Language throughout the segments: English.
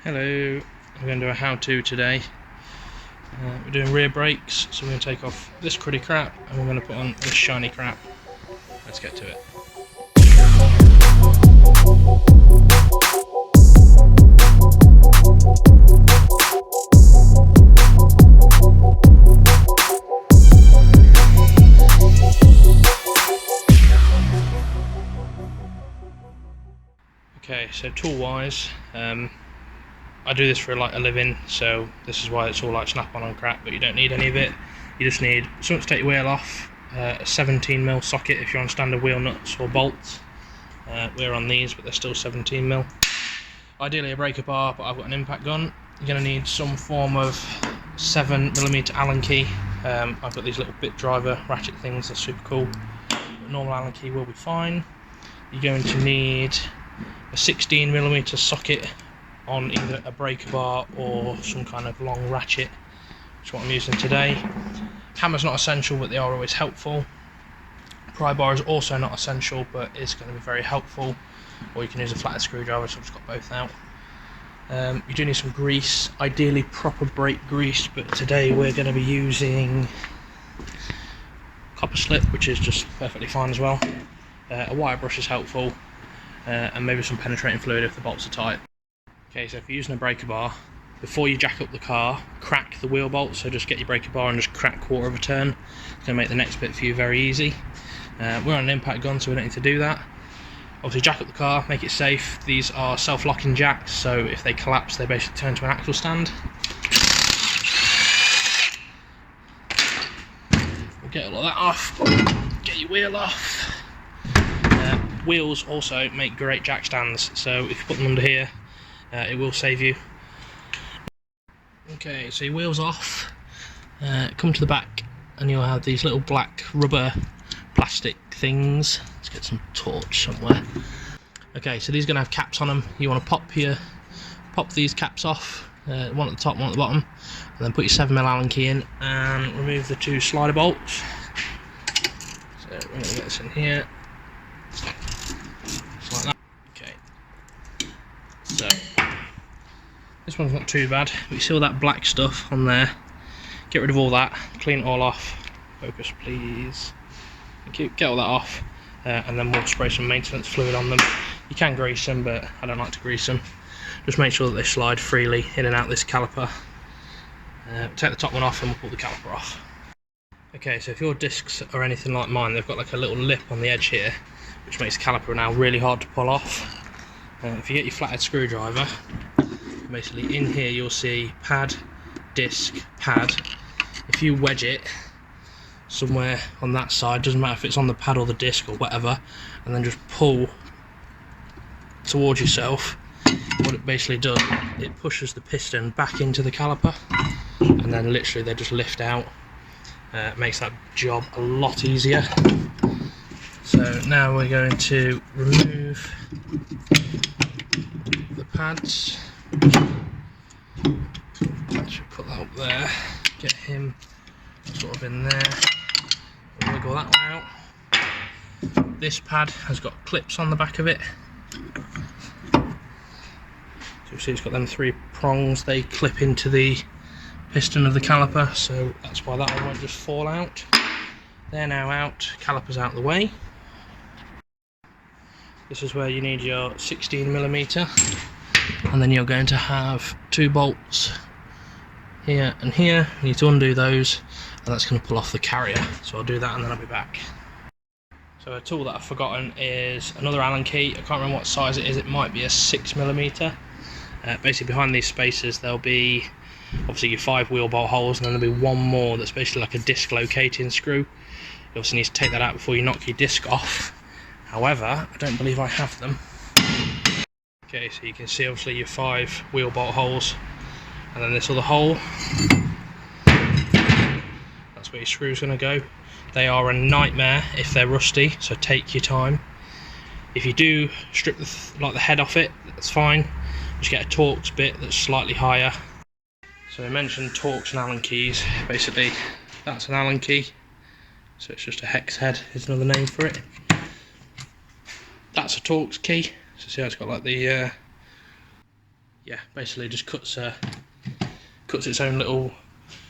Hello, we're going to do a how-to today. We're doing rear brakes, so we're going to take off this cruddy crap and we're going to put on this shiny crap. Let's get to it. Okay, so tool-wise, I do this for a living, so this is why it's all like snap-on crap, but you don't need any of it. You just need something to take your wheel off, a 17mm socket if you're on standard wheel nuts or bolts. We're on these, but they're still 17mm. Ideally a breaker bar, but I've got an impact gun. You're going to need some form of 7mm Allen key. I've got these little bit driver ratchet things, they're super cool. But normal Allen key will be fine. You're going to need a 16mm socket on either a breaker bar or some kind of long ratchet, which is what I'm using today. Hammer's not essential, but they are always helpful. Pry bar is also not essential, but is going to be very helpful. Or you can use a flathead screwdriver, so I've just got both out. You do need some grease, ideally proper brake grease, but today we're going to be using copper slip, which is just perfectly fine as well. A wire brush is helpful, and maybe some penetrating fluid if the bolts are tight. Okay, so if you're using a breaker bar, before you jack up the car, crack the wheel bolt, so just get your breaker bar and just crack quarter of a turn. It's going to make the next bit for you very easy. We're on an impact gun, so we don't need to do that. Obviously jack up the car, make it safe. These are self-locking jacks, so if they collapse they basically turn to an axle stand. We'll get all of that off, get your wheel off. Wheels also make great jack stands, so if you put them under here, it will save you. Okay, so your wheel's off, come to the back and you'll have these little black rubber plastic things. Let's get some torch somewhere. Okay, so these are going to have caps on them. You want to pop these caps off, one at the top, one at the bottom, and then put your 7mm Allen key in and remove the two slider bolts. So we're going to get this in here. Just like that. Okay. So this one's not too bad, but you see all that black stuff on there. Get rid of all that, clean it all off. Focus please. Get all that off, and then we'll spray some maintenance fluid on them. You can grease them, but I don't like to grease them. Just make sure that they slide freely in and out this caliper. Take the top one off and we'll pull the caliper off. Okay, so if your discs are anything like mine, they've got like a little lip on the edge here, which makes the caliper now really hard to pull off. If you get your flathead screwdriver, basically in here you'll see pad, disc, pad. If you wedge it somewhere on that side, doesn't matter if it's on the pad or the disc or whatever, and then just pull towards yourself, what it basically does, it pushes the piston back into the caliper, and then literally they just lift out. Makes that job a lot easier. So now we're going to remove the pads. I should put that up there, get him sort of in there, we'll wiggle that one out. This pad has got clips on the back of it, so you see it's got them three prongs, they clip into the piston of the caliper, so that's why that one won't just fall out. They're now out, caliper's out of the way. This is where you need your 16mm, and then you're going to have two bolts here and here. You need to undo those, and that's going to pull off the carrier, so I'll do that and then I'll be back. So a tool that I've forgotten is another Allen key. I can't remember what size it is, it might be a 6mm. Basically behind these spacers there'll be obviously your 5 wheel bolt holes, and then there'll be one more that's basically like a disc locating screw. You obviously need to take that out before you knock your disc off. However, I don't believe I have them. Okay, so you can see obviously your 5 wheel bolt holes, and then this other hole, that's where your screw's going to go. They are a nightmare if they're rusty, so take your time. If you do strip the head off it, that's fine. Just get a Torx bit that's slightly higher. So I mentioned Torx and Allen keys. Basically, that's an Allen key, so it's just a hex head is another name for it. That's a Torx key. So see how it's got like the yeah, basically just cuts its own little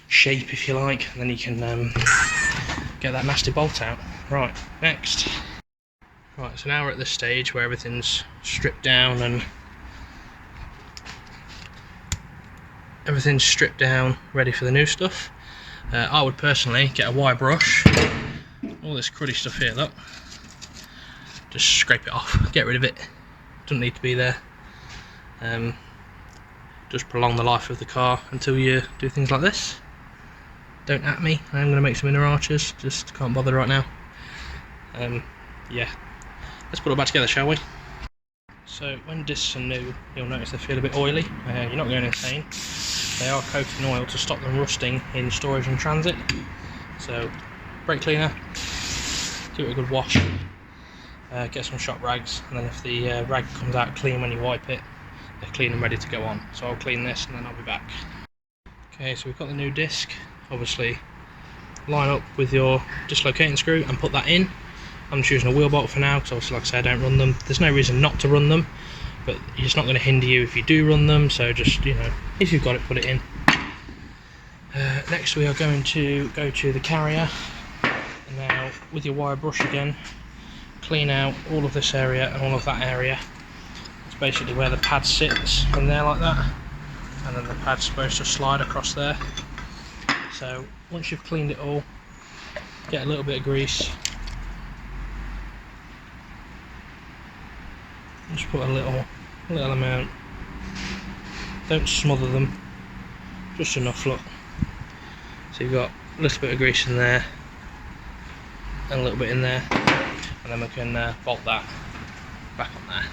shape, if you like, and then you can get that nasty bolt out. Right, next. Right, so now we're at this stage where everything's stripped down ready for the new stuff. I would personally get a wire brush. All this cruddy stuff here, look, just scrape it off, get rid of it, doesn't need to be there. Just prolong the life of the car until you do things like this. Don't at me, I'm going to make some inner arches, just can't bother right now. Yeah, let's put it all back together, shall we? So when discs are new, you'll notice they feel a bit oily. You're not going insane. They are coated in oil to stop them rusting in storage and transit. So brake cleaner, give it a good wash, get some shop rags, and then if the rag comes out clean when you wipe it, they're clean and ready to go on. So I'll clean this and then I'll be back. Okay, so we've got the new disc. Obviously line up with your dislocating screw and put that in. I'm just using a wheel bolt for now because obviously, like I say, I don't run them. There's no reason not to run them, but it's not going to hinder you if you do run them, so just, you know, if you've got it, put it in. Next we are going to go to the carrier, and now with your wire brush again, clean out all of this area and all of that area. It's basically where the pad sits, in there like that, and then the pad's supposed to slide across there. So once you've cleaned it all, get a little bit of grease, just put a little amount, don't smother them, just enough, look. So you've got a little bit of grease in there and a little bit in there, and then we can bolt that back on there.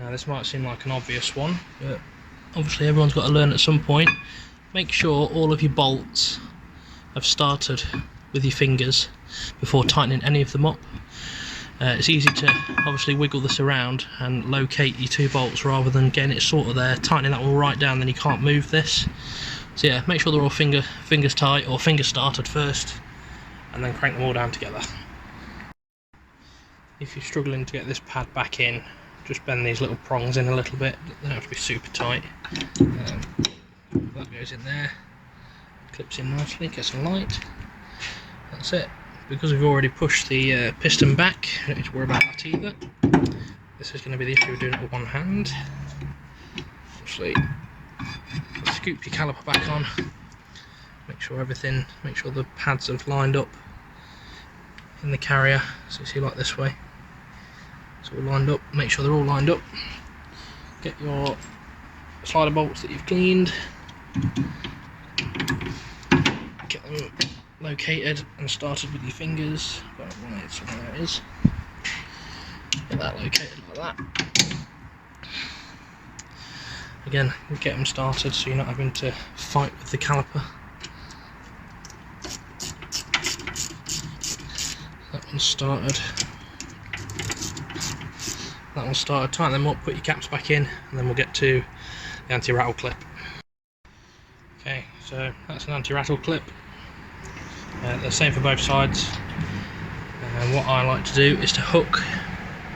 Now this might seem like an obvious one, but obviously everyone's got to learn at some point. Make sure all of your bolts have started with your fingers before tightening any of them up. It's easy to obviously wiggle this around and locate your two bolts rather than getting it sort of there, tightening that one right down, then you can't move this. So yeah, make sure they're all fingers tight or finger started first, and then crank them all down together. If you're struggling to get this pad back in, just bend these little prongs in a little bit. They don't have to be super tight. That goes in there, clips in nicely, gets some light. That's it. Because we've already pushed the piston back, I don't need to worry about that either. This is going to be the issue of doing it with one hand. Obviously, scoop your caliper back on, make sure the pads have lined up in the carrier. So you see, like this way, it's all lined up. Make sure they're all lined up. Get your slider bolts that you've cleaned, get them located and started with your fingers. Got it, so there it is. Get that located like that. Again, get them started so you're not having to fight with the caliper. That one's started. That one's started. Tighten them up, put your caps back in, and then we'll get to the anti-rattle clip. Okay, so that's an anti-rattle clip. The same for both sides. And what I like to do is to hook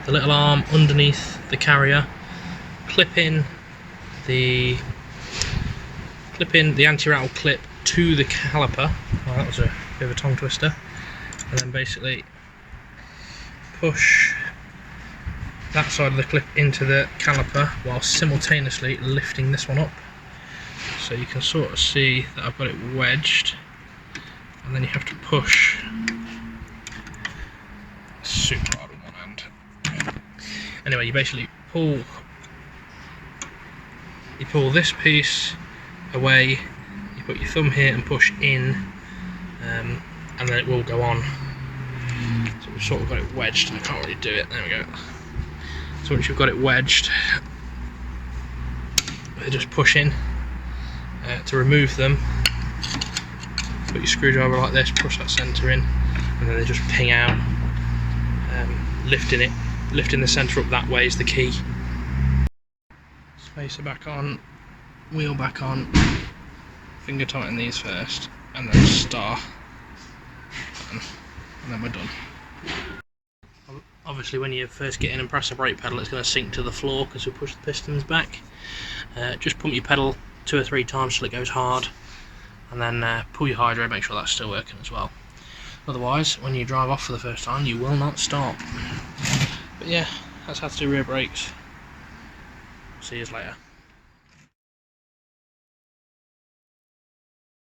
the little arm underneath the carrier, clip in the anti-rattle clip to the caliper. Oh, that was a bit of a tongue twister. And then basically push that side of the clip into the caliper while simultaneously lifting this one up. So you can sort of see that I've got it wedged, and then you have to push super hard with one hand. Anyway, you basically pull this piece away, you put your thumb here and push in, and then it will go on. So we've sort of got it wedged, and I can't really do it. There we go. So once you've got it wedged, you just push in. To remove them, put your screwdriver like this, push that centre in, and then they just ping out. Lifting the centre up that way is the key. Spacer back on, wheel back on, finger tighten these first, and then star, and then we're done. Obviously when you first get in and press the brake pedal, it's going to sink to the floor because we push the pistons back. Just pump your pedal 2 or 3 times till it goes hard, and then pull your hydro, make sure that's still working as well. Otherwise, when you drive off for the first time, you will not start. But yeah, that's how to do rear brakes. See you later.